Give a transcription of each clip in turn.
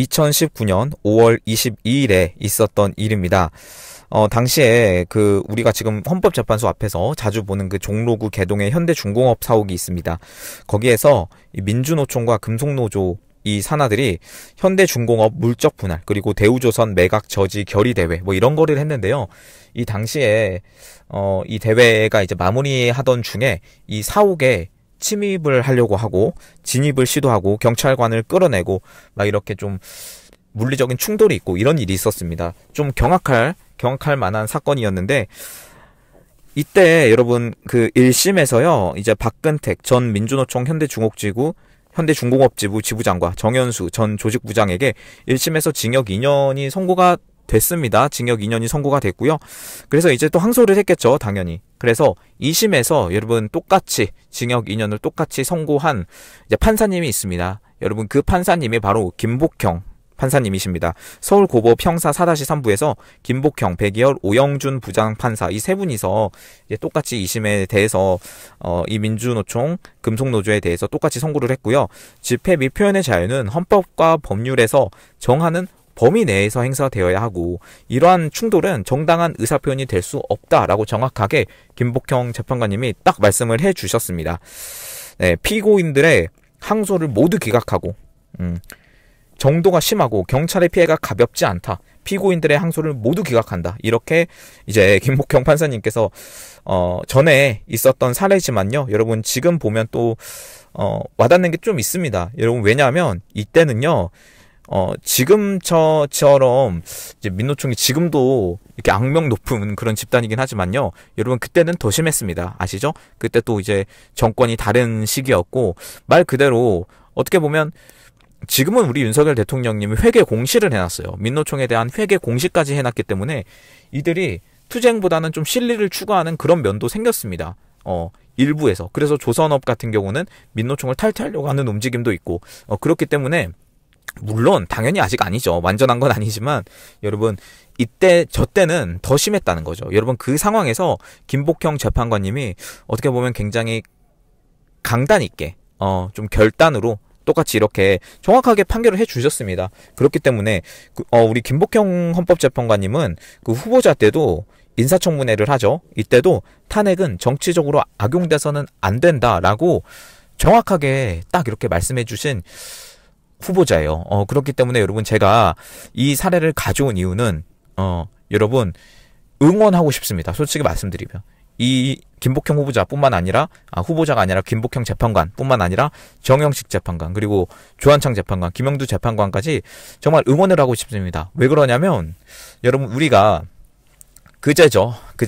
2019년 5월 22일에 있었던 일입니다. 당시에 우리가 지금 헌법재판소 앞에서 자주 보는 그 종로구 개동의 현대중공업 사옥이 있습니다. 거기에서 이 민주노총과 금속노조 이 산하들이 현대중공업 물적 분할, 그리고 대우조선 매각 저지 결의 대회 뭐 이런 거를 했는데요. 이 당시에 이 대회가 이제 마무리하던 중에 이 사옥에 침입을 하려고 하고 진입을 시도하고 경찰관을 끌어내고 막 이렇게 좀 물리적인 충돌이 있고 이런 일이 있었습니다. 좀 경악할 만한 사건이었는데, 이때 여러분 1심에서요 이제 박근택 전 민주노총 현대중공업지부 지부장과 정현수 전 조직부장에게 1심에서 징역 2년이 선고가 됐습니다. 징역 2년이 선고가 됐고요. 그래서 이제 또 항소를 했겠죠, 당연히. 그래서 2심에서 여러분 똑같이 징역 2년을 똑같이 선고한 이제 판사님이 있습니다. 여러분 그 판사님이 바로 김복형 판사님이십니다. 서울고법 형사 4-3부에서 김복형, 백이열, 오영준 부장판사 이 세 분이서 이제 똑같이 2심에 대해서 이 민주노총, 금속노조에 대해서 똑같이 선고를 했고요. 집회 및 표현의 자유는 헌법과 법률에서 정하는 범위 내에서 행사되어야 하고, 이러한 충돌은 정당한 의사표현이 될 수 없다라고 정확하게 김복형 재판관님이 딱 말씀을 해주셨습니다. 네, 피고인들의 항소를 모두 기각하고 정도가 심하고 경찰의 피해가 가볍지 않다, 피고인들의 항소를 모두 기각한다, 이렇게 이제 김복형 판사님께서 전에 있었던 사례지만요, 여러분 지금 보면 또 와닿는 게 좀 있습니다. 여러분 왜냐하면 이때는요 지금처럼 이제 민노총이 지금도 이렇게 악명 높은 그런 집단이긴 하지만요, 여러분 그때는 더 심했습니다. 아시죠? 그때 또 이제 정권이 다른 시기였고, 말 그대로 어떻게 보면 지금은 우리 윤석열 대통령님이 회계 공시를 해놨어요. 민노총에 대한 회계 공시까지 해놨기 때문에 이들이 투쟁보다는 좀 실리를 추구하는 그런 면도 생겼습니다. 일부에서. 그래서 조선업 같은 경우는 민노총을 탈퇴하려고 하는 움직임도 있고, 그렇기 때문에 물론 당연히 아직 아니죠. 완전한 건 아니지만 여러분 저 때는 더 심했다는 거죠. 여러분 그 상황에서 김복형 재판관님이 어떻게 보면 굉장히 강단 있게 좀 결단으로 똑같이 이렇게 정확하게 판결을 해주셨습니다. 그렇기 때문에 우리 김복형 헌법재판관님은 그 후보자 때도 인사청문회를 하죠. 이때도 탄핵은 정치적으로 악용돼서는 안 된다라고 정확하게 딱 이렇게 말씀해 주신 후보자예요. 그렇기 때문에 여러분 제가 이 사례를 가져온 이유는 여러분 응원하고 싶습니다. 솔직히 말씀드리면 이 김복형 후보자뿐만 아니라 후보자가 아니라 김복형 재판관뿐만 아니라 정영식 재판관, 그리고 조한창 재판관, 김영두 재판관까지 정말 응원을 하고 싶습니다. 왜 그러냐면 여러분 우리가 그제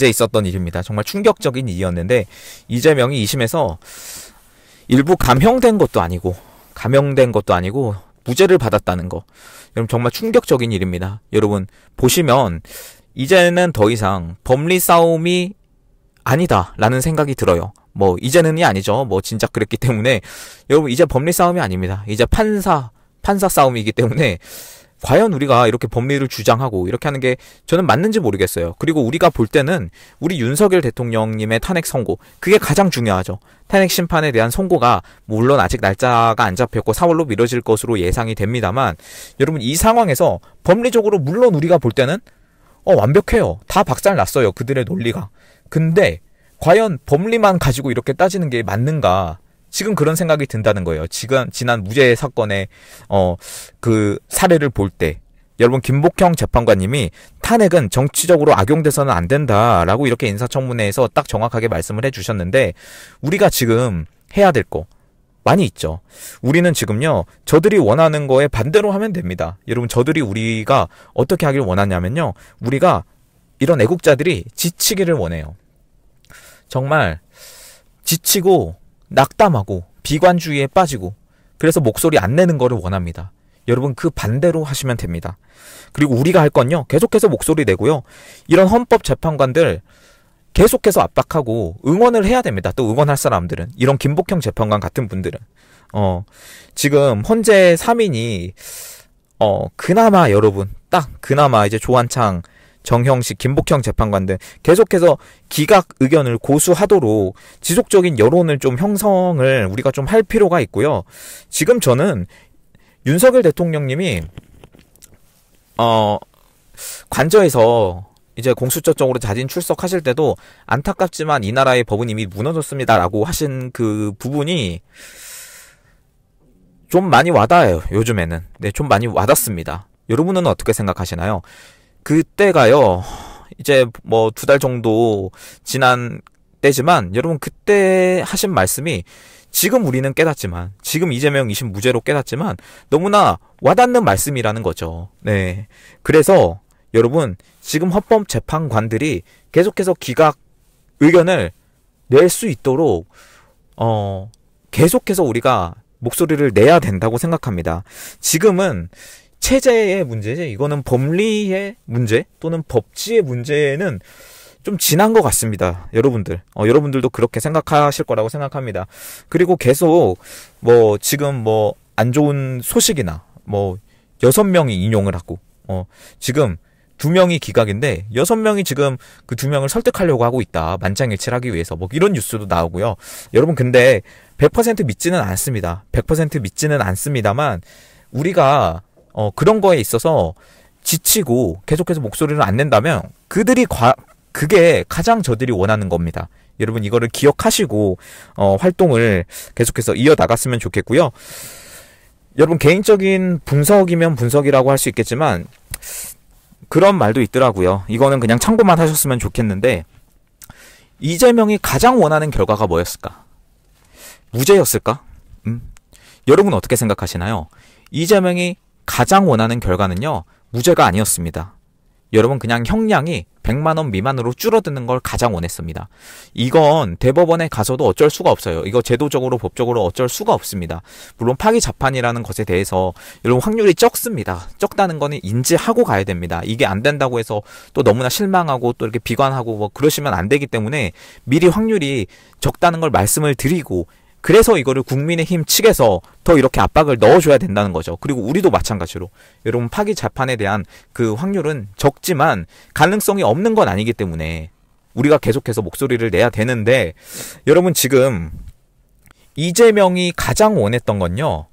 있었던 일입니다. 정말 충격적인 일이었는데, 이재명이 2심에서 일부 감형된 것도 아니고 무죄를 받았다는 거, 여러분 정말 충격적인 일입니다. 여러분 보시면 이제는 더 이상 법리 싸움이 아니다라는 생각이 들어요. 뭐 이제는이 아니죠. 뭐 진짜 그랬기 때문에 여러분 이제 법리 싸움이 아닙니다. 이제 판사 싸움이기 때문에 과연 우리가 이렇게 법리를 주장하고 이렇게 하는 게 저는 맞는지 모르겠어요. 그리고 우리가 볼 때는 우리 윤석열 대통령님의 탄핵 선고, 그게 가장 중요하죠. 탄핵 심판에 대한 선고가 물론 아직 날짜가 안 잡혔고 4월로 미뤄질 것으로 예상이 됩니다만, 여러분 이 상황에서 법리적으로 물론 우리가 볼 때는 완벽해요. 다 박살났어요, 그들의 논리가. 근데 과연 법리만 가지고 이렇게 따지는 게 맞는가? 지금 그런 생각이 든다는 거예요. 지난 무죄 사건의 그 사례를 볼 때 여러분 김복형 재판관님이 탄핵은 정치적으로 악용돼서는 안 된다라고 이렇게 인사청문회에서 딱 정확하게 말씀을 해주셨는데, 우리가 지금 해야 될 거 많이 있죠. 우리는 지금요 저들이 원하는 거에 반대로 하면 됩니다. 여러분 우리가 어떻게 하길 원하냐면요, 우리가 이런 애국자들이 지치기를 원해요. 정말 지치고 낙담하고 비관주의에 빠지고, 그래서 목소리 안 내는 거를 원합니다. 여러분 그 반대로 하시면 됩니다. 그리고 우리가 할 건요, 계속해서 목소리 내고요, 이런 헌법재판관들 계속해서 압박하고 응원을 해야 됩니다. 또 응원할 사람들은, 이런 김복형 재판관 같은 분들은 지금 헌재 3인이 그나마 여러분 그나마 이제 조한창, 정형식, 김복형 재판관들 계속해서 기각 의견을 고수하도록 지속적인 여론을 좀 형성을 우리가 좀 할 필요가 있고요. 지금 저는 윤석열 대통령님이 관저에서 이제 공수처 쪽으로 자진 출석하실 때도 안타깝지만 이 나라의 법은 이미 무너졌습니다라고 하신 그 부분이 좀 많이 와닿아요. 요즘에는. 네, 좀 많이 와닿습니다. 여러분은 어떻게 생각하시나요? 그때가요, 이제 뭐 2달 정도 지난 때지만 여러분 그때 하신 말씀이 지금 우리는 깨닫지만, 지금 이재명 2심 무죄로 깨닫지만 너무나 와닿는 말씀이라는 거죠. 네. 그래서 여러분 지금 헌법재판관들이 계속해서 기각 의견을 낼 수 있도록 계속해서 우리가 목소리를 내야 된다고 생각합니다. 지금은 체제의 문제지, 이거는 법리의 문제 또는 법치의 문제는 좀 지난 것 같습니다. 여러분들. 여러분들도 그렇게 생각하실 거라고 생각합니다. 그리고 계속 지금 안 좋은 소식이나 6명이 인용을 하고 지금 2명이 기각인데 6명이 지금 그 2명을 설득하려고 하고 있다. 만장일치를 하기 위해서 이런 뉴스도 나오고요. 여러분 근데 100% 믿지는 않습니다. 100% 믿지는 않습니다만 우리가 그런 거에 있어서 지치고 계속해서 목소리를 안 낸다면 그게 가장 저들이 원하는 겁니다. 여러분 이거를 기억하시고 활동을 계속해서 이어나갔으면 좋겠고요. 여러분 개인적인 분석이면 분석이라고 할 수 있겠지만 그런 말도 있더라고요. 이거는 그냥 참고만 하셨으면 좋겠는데 이재명이 가장 원하는 결과가 뭐였을까? 무죄였을까? 여러분 어떻게 생각하시나요? 이재명이 가장 원하는 결과는요, 무죄가 아니었습니다. 여러분 그냥 형량이 100만 원 미만으로 줄어드는 걸 가장 원했습니다. 이건 대법원에 가서도 어쩔 수가 없어요. 이거 제도적으로 법적으로 어쩔 수가 없습니다. 물론 파기 재판이라는 것에 대해서 여러분 확률이 적습니다. 적다는 거는 인지하고 가야 됩니다. 이게 안 된다고 해서 또 너무나 실망하고 또 이렇게 비관하고 그러시면 안 되기 때문에 미리 확률이 적다는 걸 말씀을 드리고, 그래서 이거를 국민의힘 측에서 더 이렇게 압박을 넣어줘야 된다는 거죠. 그리고 우리도 마찬가지로 여러분 파기 재판에 대한 그 확률은 적지만 가능성이 없는 건 아니기 때문에 우리가 계속해서 목소리를 내야 되는데, 여러분 지금 이재명이 가장 원했던 건요,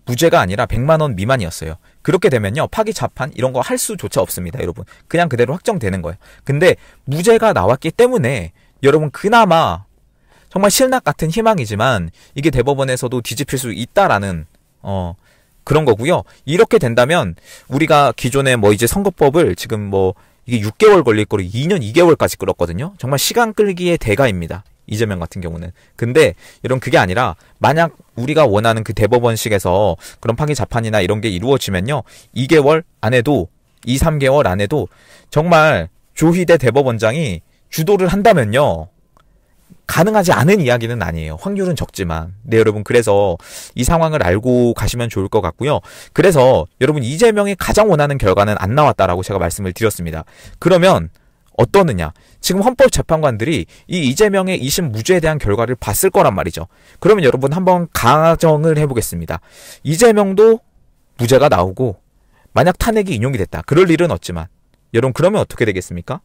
무죄가 아니라 100만 원 미만이었어요. 그렇게 되면요 파기 재판 이런 거 할 수조차 없습니다. 여러분 그냥 그대로 확정되는 거예요. 근데 무죄가 나왔기 때문에 여러분 그나마 정말 실낱 같은 희망이지만 이게 대법원에서도 뒤집힐 수 있다라는 그런 거고요. 이렇게 된다면 우리가 기존에 이제 선거법을 지금 이게 6개월 걸릴 거를 2년 2개월까지 끌었거든요. 정말 시간 끌기의 대가입니다. 이재명 같은 경우는. 근데 이런 그게 아니라 만약 우리가 원하는 그 대법원식에서 그런 파기 재판이나 이런 게 이루어지면요, 2개월 안에도 2, 3개월 안에도 정말 조희대 대법원장이 주도를 한다면요, 가능하지 않은 이야기는 아니에요. 확률은 적지만. 네, 여러분 그래서 이 상황을 알고 가시면 좋을 것 같고요. 그래서 여러분 이재명이 가장 원하는 결과는 안 나왔다라고 제가 말씀을 드렸습니다. 그러면 어떠느냐? 지금 헌법재판관들이 이 이재명의 2심 무죄에 대한 결과를 봤을 거란 말이죠. 그러면 여러분 한번 가정을 해보겠습니다. 이재명도 무죄가 나오고 만약 탄핵이 인용이 됐다. 그럴 일은 없지만 여러분 그러면 어떻게 되겠습니까?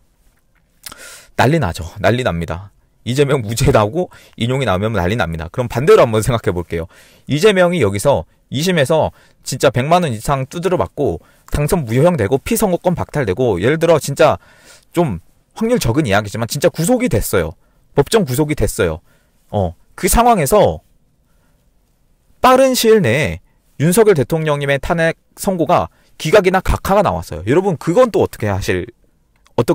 난리 나죠. 난리 납니다. 이재명 무죄 나오고 인용이 나오면 난리 납니다. 그럼 반대로 한번 생각해 볼게요. 이재명이 여기서 2심에서 진짜 100만 원 이상 두드려 맞고 당선 무효형되고 피선거권 박탈되고, 예를 들어 진짜 좀 확률 적은 이야기지만 진짜 구속이 됐어요. 법정 구속이 됐어요. 그 상황에서 빠른 시일 내에 윤석열 대통령님의 탄핵 선고가 기각이나 각하가 나왔어요. 여러분 그건 또 어떻게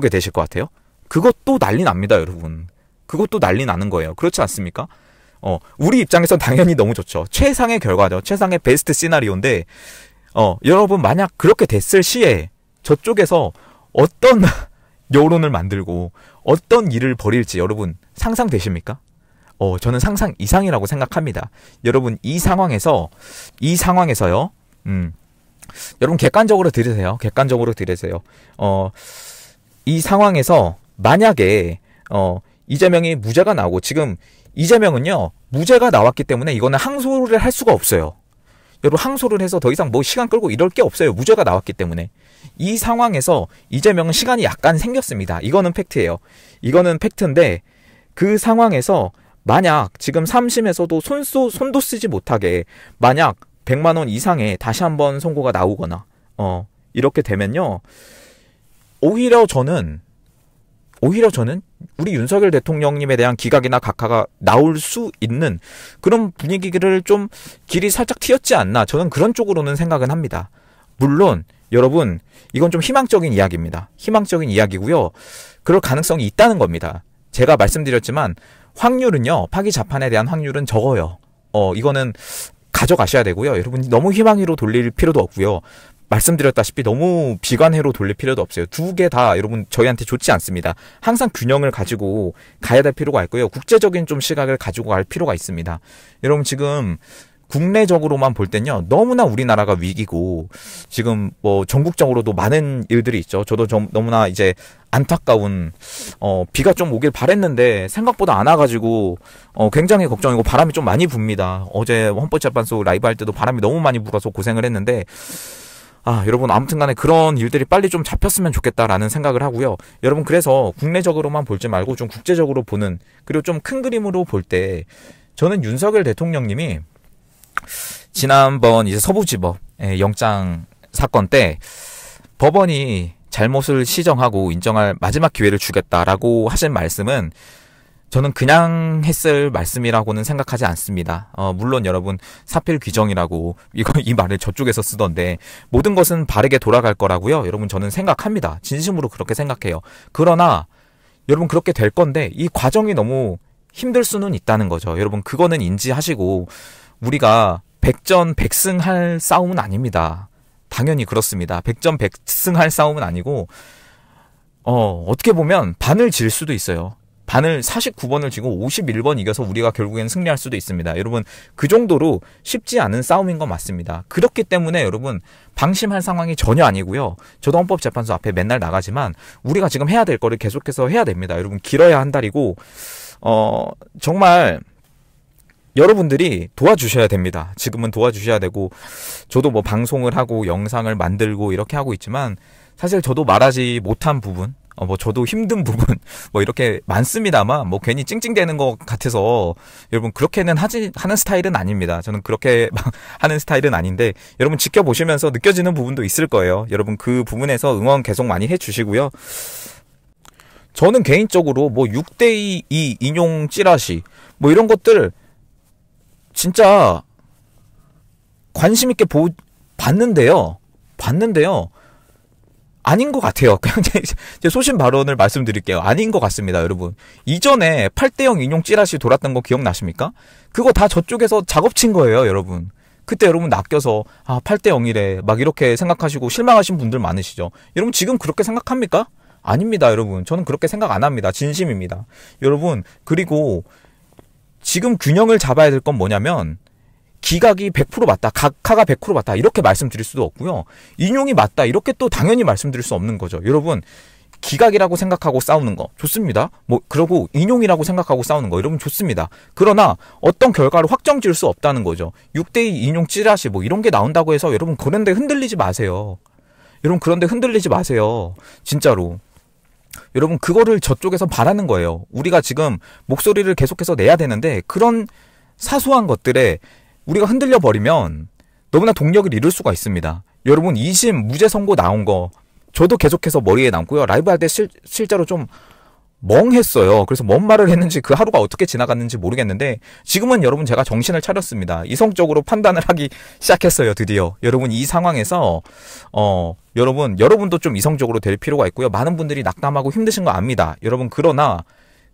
되실 것 같아요? 그것도 난리 납니다, 여러분. 그것도 난리 나는 거예요. 그렇지 않습니까? 우리 입장에선 당연히 너무 좋죠. 최상의 결과죠. 최상의 베스트 시나리오인데, 여러분 만약 그렇게 됐을 시에 저쪽에서 어떤 여론을 만들고 어떤 일을 벌일지 여러분 상상되십니까? 저는 상상 이상이라고 생각합니다. 여러분 이 상황에서요, 여러분 객관적으로 들으세요. 객관적으로 들으세요. 이 상황에서 만약에 이재명이 무죄가 나오고, 지금 이재명은요 무죄가 나왔기 때문에 이거는 항소를 할 수가 없어요. 여러분 항소를 해서 더 이상 시간 끌고 이럴 게 없어요. 무죄가 나왔기 때문에. 이 상황에서 이재명은 시간이 약간 생겼습니다. 이거는 팩트예요. 이거는 팩트인데 그 상황에서 만약 지금 3심에서도 손도 쓰지 못하게 만약 100만 원 이상의 다시 한번 선고가 나오거나 이렇게 되면요. 오히려 저는 우리 윤석열 대통령님에 대한 기각이나 각하가 나올 수 있는 그런 분위기를 좀 길이 살짝 튀었지 않나. 저는 그런 쪽으로는 생각은 합니다. 물론 여러분 이건 좀 희망적인 이야기입니다. 희망적인 이야기고요. 그럴 가능성이 있다는 겁니다. 제가 말씀드렸지만 확률은요. 파기 자판에 대한 확률은 적어요. 이거는 가져가셔야 되고요. 여러분 너무 희망으로 돌릴 필요도 없고요. 말씀드렸다시피 너무 비관해로 돌릴 필요도 없어요. 두 개 다 여러분 저희한테 좋지 않습니다. 항상 균형을 가지고 가야 될 필요가 있고요. 국제적인 좀 시각을 가지고 갈 필요가 있습니다. 여러분 지금 국내적으로만 볼 땐요. 너무나 우리나라가 위기고 지금 뭐 전국적으로도 많은 일들이 있죠. 저도 너무나 이제 안타까운 비가 좀 오길 바랬는데 생각보다 안 와가지고 굉장히 걱정이고 바람이 좀 많이 붑니다. 어제 헌법재판소 라이브 할 때도 바람이 너무 많이 불어서 고생을 했는데 여러분 아무튼 간에 그런 일들이 빨리 좀 잡혔으면 좋겠다라는 생각을 하고요. 여러분 그래서 국내적으로만 볼지 말고 좀 국제적으로 보는 그리고 좀 큰 그림으로 볼 때 저는 윤석열 대통령님이 지난번 이제 서부지법 영장 사건 때 법원이 잘못을 시정하고 인정할 마지막 기회를 주겠다라고 하신 말씀은 저는 그냥 했을 말씀이라고는 생각하지 않습니다. 물론 여러분 사필 규정이라고 이 말을 저쪽에서 쓰던데 모든 것은 바르게 돌아갈 거라고요. 여러분 저는 생각합니다. 진심으로 그렇게 생각해요. 그러나 여러분 그렇게 될 건데 이 과정이 너무 힘들 수는 있다는 거죠. 여러분 그거는 인지하시고 우리가 백전백승할 싸움은 아닙니다. 당연히 그렇습니다. 백전백승할 싸움은 아니고 어떻게 보면 반을 질 수도 있어요. 반을 49번을 지고 51번 이겨서 우리가 결국엔 승리할 수도 있습니다. 여러분 그 정도로 쉽지 않은 싸움인 건 맞습니다. 그렇기 때문에 여러분 방심할 상황이 전혀 아니고요. 저도 헌법재판소 앞에 맨날 나가지만 우리가 지금 해야 될 거를 계속해서 해야 됩니다. 여러분 길어야 한 달이고 정말 여러분들이 도와주셔야 됩니다. 지금은 도와주셔야 되고 저도 뭐 방송을 하고 영상을 만들고 이렇게 하고 있지만 사실 저도 말하지 못한 부분 저도 힘든 부분 이렇게 많습니다만 괜히 찡찡대는 것 같아서 여러분 그렇게는 하는 스타일은 아닙니다. 저는 그렇게 막 하는 스타일은 아닌데 여러분 지켜보시면서 느껴지는 부분도 있을 거예요. 여러분 그 부분에서 응원 계속 많이 해주시고요. 저는 개인적으로 6대2 인용 찌라시 이런 것들 진짜 관심 있게 봤는데요. 아닌 것 같아요. 그냥 제 소신 발언을 말씀드릴게요. 아닌 것 같습니다, 여러분. 이전에 8대0 인용 찌라시 돌았던 거 기억나십니까? 그거 다 저쪽에서 작업친 거예요, 여러분. 그때 여러분 낚여서 8대0이래 막 이렇게 생각하시고 실망하신 분들 많으시죠. 여러분 지금 그렇게 생각합니까? 아닙니다, 여러분. 저는 그렇게 생각 안 합니다. 진심입니다. 여러분 그리고 지금 균형을 잡아야 될 건 뭐냐면 기각이 100% 맞다. 각하가 100% 맞다. 이렇게 말씀드릴 수도 없고요. 인용이 맞다. 이렇게 또 당연히 말씀드릴 수 없는 거죠. 여러분 기각이라고 생각하고 싸우는 거 좋습니다. 그러고 인용이라고 생각하고 싸우는 거 여러분 좋습니다. 그러나 어떤 결과를 확정 지을 수 없다는 거죠. 6대2 인용 찌라시 이런 게 나온다고 해서 여러분 그런데 흔들리지 마세요. 여러분 그런데 흔들리지 마세요. 진짜로. 여러분 그거를 저쪽에서 바라는 거예요. 우리가 지금 목소리를 계속해서 내야 되는데 그런 사소한 것들에 우리가 흔들려 버리면 너무나 동력을 잃을 수가 있습니다. 여러분 2심 무죄 선고 나온 거 저도 계속해서 머리에 남고요. 라이브 할 때 실제로 좀 멍했어요. 그래서 뭔 말을 했는지 그 하루가 어떻게 지나갔는지 모르겠는데 지금은 여러분 제가 정신을 차렸습니다. 이성적으로 판단을 하기 시작했어요. 드디어. 여러분 이 상황에서 여러분도 좀 이성적으로 될 필요가 있고요. 많은 분들이 낙담하고 힘드신 거 압니다. 여러분 그러나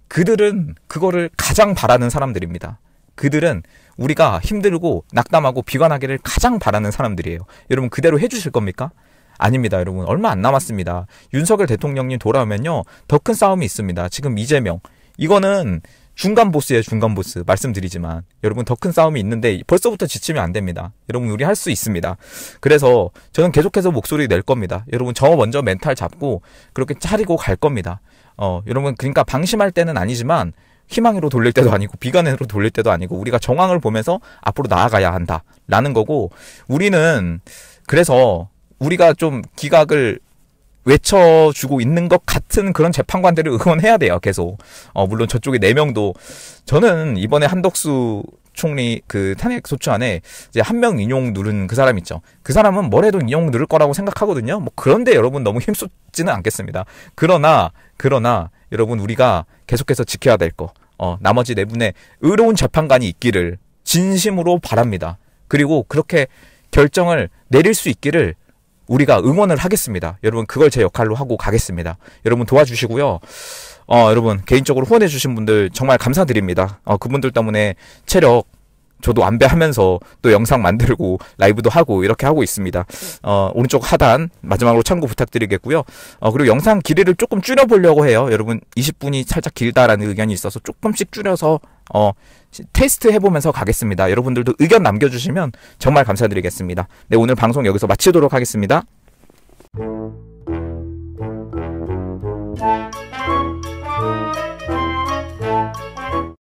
그들은 그거를 가장 바라는 사람들입니다. 그들은 우리가 힘들고 낙담하고 비관하기를 가장 바라는 사람들이에요. 여러분 그대로 해주실 겁니까? 아닙니다, 여러분. 얼마 안 남았습니다. 윤석열 대통령님 돌아오면요. 더 큰 싸움이 있습니다. 지금 이재명. 이거는 중간 보스예요, 중간 보스. 말씀드리지만. 여러분 더 큰 싸움이 있는데 벌써부터 지치면 안 됩니다. 여러분 우리 할 수 있습니다. 그래서 저는 계속해서 목소리 낼 겁니다. 여러분 저 먼저 멘탈 잡고 그렇게 차리고 갈 겁니다. 여러분 그러니까 방심할 때는 아니지만 희망으로 돌릴 때도 아니고 비관으로 돌릴 때도 아니고 우리가 정황을 보면서 앞으로 나아가야 한다라는 거고 우리는 그래서 우리가 좀 기각을 외쳐주고 있는 것 같은 그런 재판관들을 응원해야 돼요. 계속. 물론 저쪽에 4명도 저는 이번에 한덕수 총리 그 탄핵 소추안에 이제 한 명 인용 누른 그 사람 있죠. 그 사람은 뭘 해도 인용 누를 거라고 생각하거든요. 뭐 그런데 여러분 너무 힘쏟지는 않겠습니다. 그러나 여러분 우리가 계속해서 지켜야 될 거, 나머지 네 분의 의로운 재판관이 있기를 진심으로 바랍니다. 그리고 그렇게 결정을 내릴 수 있기를 우리가 응원을 하겠습니다. 여러분 그걸 제 역할로 하고 가겠습니다. 여러분 도와주시고요. 여러분 개인적으로 후원해주신 분들 정말 감사드립니다. 그분들 때문에 체력 저도 안배하면서 또 영상 만들고 라이브도 하고 이렇게 하고 있습니다. 오른쪽 하단 마지막으로 참고 부탁드리겠고요. 그리고 영상 길이를 조금 줄여보려고 해요. 여러분 20분이 살짝 길다라는 의견이 있어서 조금씩 줄여서 테스트 해보면서 가겠습니다. 여러분들도 의견 남겨주시면 정말 감사드리겠습니다. 네, 오늘 방송 여기서 마치도록 하겠습니다.